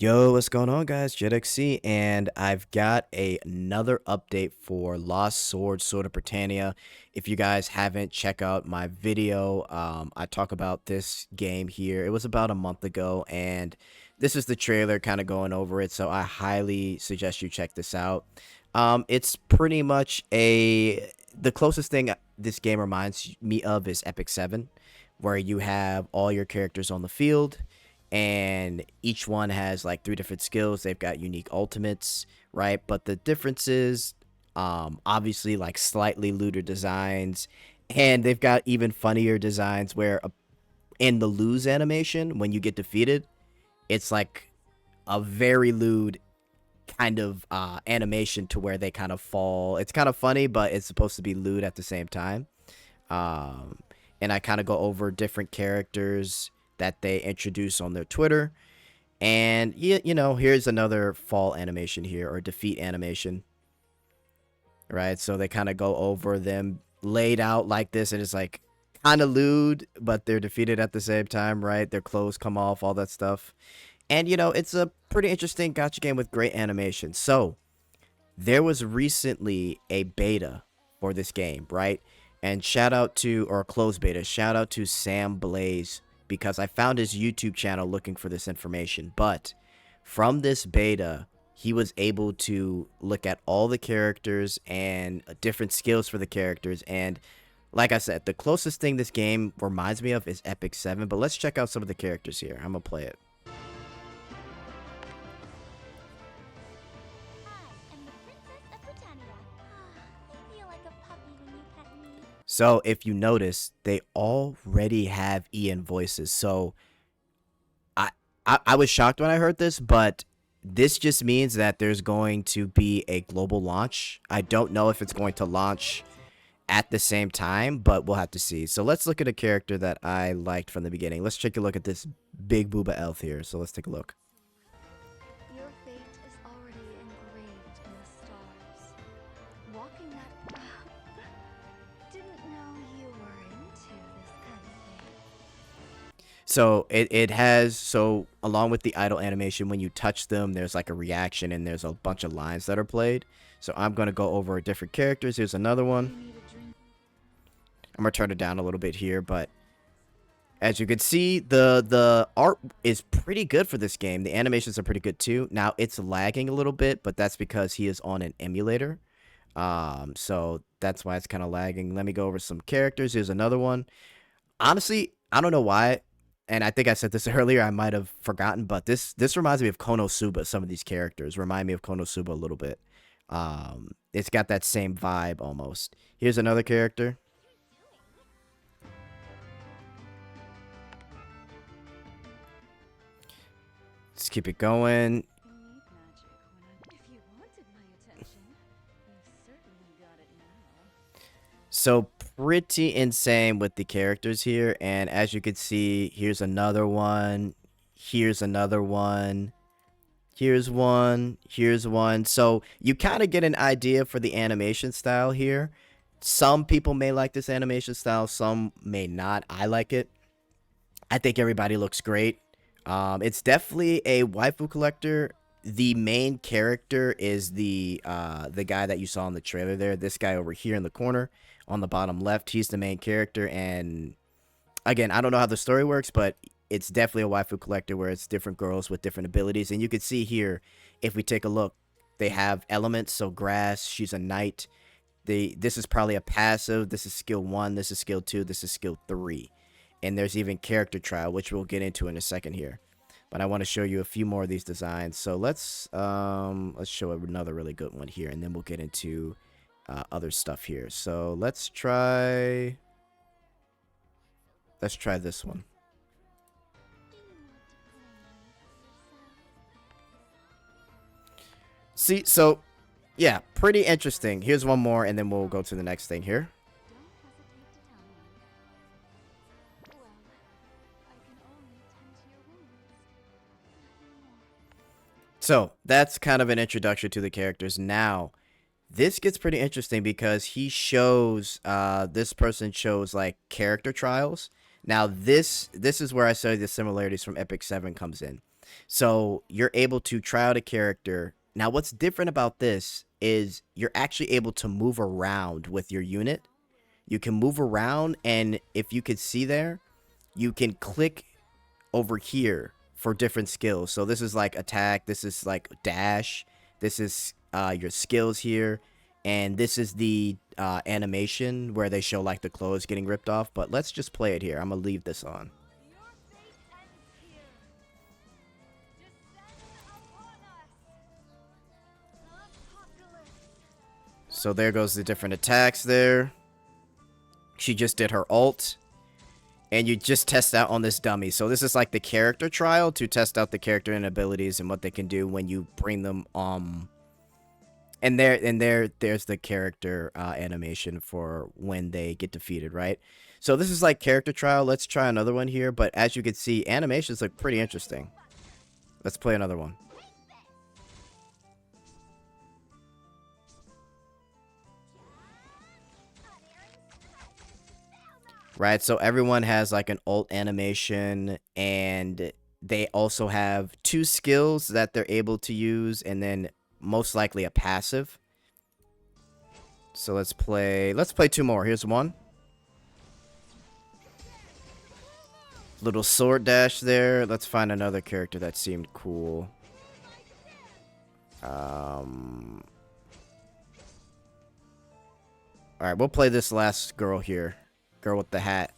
Yo, what's going on, guys? Jetxc, and I've got another update for Lost Sword, Sword of Britannia. If you guys haven't, check out my video. I talk about this game here. It was about a month ago, and this is the trailer kind of going over it, so I highly suggest you check this out. It's pretty much the closest thing this game reminds me of is Epic 7, where you have all your characters on the field and each one has like three different skills. They've got unique ultimates, right? But the difference is obviously like slightly looter designs, and they've got even funnier designs where in the lose animation when you get defeated, it's like a very lewd kind of animation to where they kind of fall. It's kind of funny, but it's supposed to be lewd at the same time. um and I kind of go over different characters that they introduce on their Twitter. And here's another fall animation here, or defeat animation, right? So they kind of go over them laid out like this, and it's like kind of lewd, but they're defeated at the same time, right? Their clothes come off, all that stuff. And it's a pretty interesting gacha game with great animation. So there was recently a beta for this game, right? And shout out to, or a closed beta, shout out to Sam Blaze, because I found his YouTube channel looking for this information. But from this beta, he was able to look at all the characters and different skills for the characters. And like I said, the closest thing this game reminds me of is Epic 7. But let's check out some of the characters here. I'm going to play it. So if you notice, they already have Ian voices. So I was shocked when I heard this, but this just means that there's going to be a global launch. I don't know if it's going to launch at the same time, but we'll have to see. So let's look at a character that I liked from the beginning. Let's take a look at this big booba elf here. So let's take a look. Your fate is already engraved in the stars. Walking that path. Didn't know you were into this kind of thing. So it has, so along with the idle animation, when you touch them, there's like a reaction and there's a bunch of lines that are played. So I'm going to go over different characters. Here's another one. I'm going to turn it down a little bit here, but as you can see, the art is pretty good for this game. The animations are pretty good too. Now it's lagging a little bit, but that's because he is on an emulator. So that's why it's kind of lagging. Let me go over some characters. Here's another one. Honestly, I don't know why, and I think I said this earlier, I might have forgotten, but this reminds me of Konosuba. Some of these characters remind me of Konosuba a little bit. It's got that same vibe almost. Here's another character. Let's keep it going. So pretty insane with the characters here, and as you can see, here's another one, here's another one, here's one, here's one. So you kind of get an idea for the animation style here. Some people may like this animation style, some may not. I like it. I think everybody looks great. It's definitely a waifu collector. The main character is the guy that you saw in the trailer there. This guy over here in the corner on the bottom left, he's the main character. And again, I don't know how the story works, but it's definitely a waifu collector where it's different girls with different abilities. And you can see here, if we take a look, they have elements. So grass, she's a knight. This is probably a passive. This is skill 1, this is skill 2, this is skill 3. And there's even character trial, which we'll get into in a second here. But I want to show you a few more of these designs. So let's show another really good one here, and then we'll get into other stuff here. So let's try this one. See, so yeah, pretty interesting. Here's one more, and then we'll go to the next thing here. So that's kind of an introduction to the characters. Now, this gets pretty interesting because he shows, this person shows like character trials. Now, this is where I say the similarities from Epic 7 comes in. So you're able to try out a character. Now, what's different about this is you're actually able to move around with your unit. You can move around, and if you could see there, you can click over here for different skills. So this is like attack, this is like dash, this is your skills here, and this is the animation where they show like the clothes getting ripped off. But let's just play it here. I'm gonna leave this on. So there goes the different attacks there. She just did her ult. And you just test out on this dummy. So this is like the character trial to test out the character and abilities and what they can do when you bring them and there's the character animation for when they get defeated, right? So this is like character trial. Let's try another one here, but as you can see, animations look pretty interesting. Let's play another one. Right, so everyone has like an ult animation, and they also have 2 skills that they're able to use, and then most likely a passive. So let's play 2 more. Here's one. Little sword dash there. Let's find another character that seemed cool. Alright, we'll play this last girl here. Girl with the hat.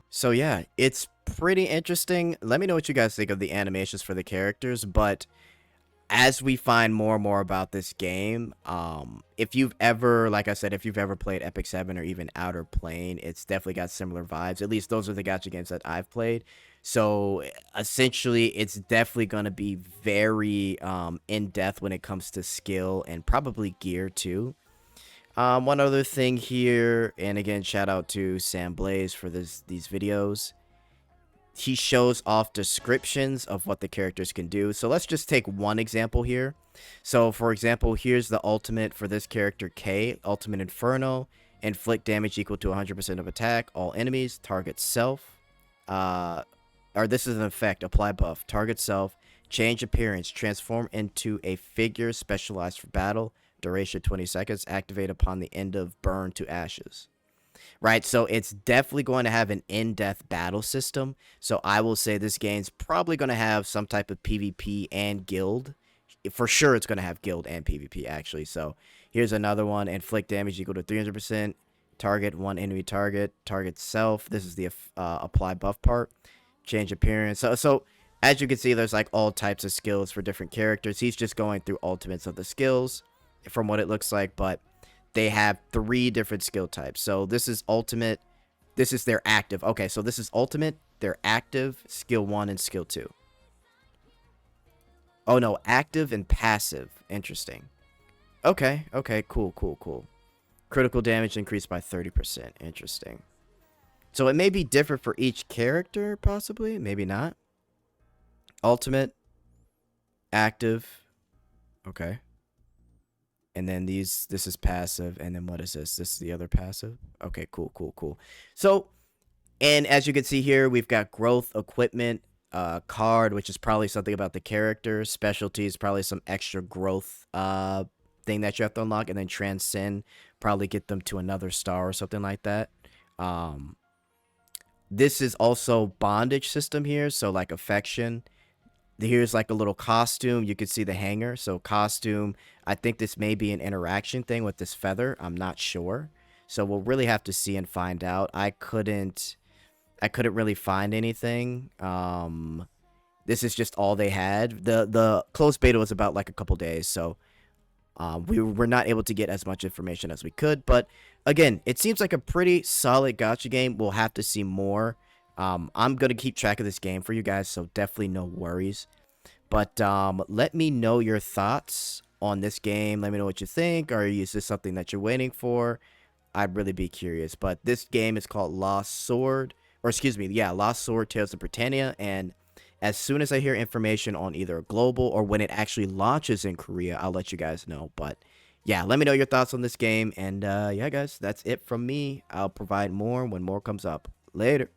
So yeah, it's pretty interesting. Let me know what you guys think of the animations for the characters, but as we find more and more about this game, if you've ever, like I said, if you've ever played Epic 7 or even Outer Plane, it's definitely got similar vibes. At least those are the gacha games that I've played. So essentially, it's definitely going to be very in-depth when it comes to skill and probably gear too. One other thing here, and again, shout out to Sam Blaze for these videos. He shows off descriptions of what the characters can do. So let's just take one example here. So for example, here's the ultimate for this character K, Ultimate Inferno. Inflict damage equal to 100% of attack, all enemies, target self. Or this is an effect, apply buff, target self, change appearance, transform into a figure specialized for battle, duration 20 seconds, activate upon the end of burn to ashes. Right, so it's definitely going to have an in-depth battle system. So I will say this game's probably going to have some type of PvP and guild. For sure, it's going to have guild and PvP, actually. So here's another one. Inflict damage equal to 300%. Target one enemy target. Target self. This is the apply buff part. Change appearance. So as you can see, there's like all types of skills for different characters. He's just going through ultimates of the skills from what it looks like, but they have 3 different skill types. So this is ultimate. This is their active. Okay, so this is ultimate, their active, skill 1, and skill 2. Oh, no, active and passive. Interesting. Okay, cool. Critical damage increased by 30%. Interesting. So it may be different for each character, possibly. Maybe not. Ultimate. Active. Okay. And then this is passive. And then what is this? This is the other passive. Okay, cool. So, and as you can see here, we've got growth, equipment, card, which is probably something about the character. Specialties, probably some extra growth thing that you have to unlock. And then transcend, probably get them to another star or something like that. This is also bondage system here. So like affection. Here's like a little costume. You can see the hanger. So costume, I think this may be an interaction thing with this feather. I'm not sure. So we'll really have to see and find out. I couldn't really find anything. This is just all they had. The closed beta was about like a couple days, so we were not able to get as much information as we could. But again, it seems like a pretty solid gacha game. We'll have to see more. I'm going to keep track of this game for you guys, so definitely no worries. But let me know your thoughts on this game. Let me know what you think. Or is this something that you're waiting for? I'd really be curious. But this game is called Lost Sword, or excuse me, yeah, Lost Sword Tales of Britannia. And as soon as I hear information on either global or when it actually launches in Korea, I'll let you guys know. But yeah, let me know your thoughts on this game. And yeah, guys, that's it from me. I'll provide more when more comes up. Later.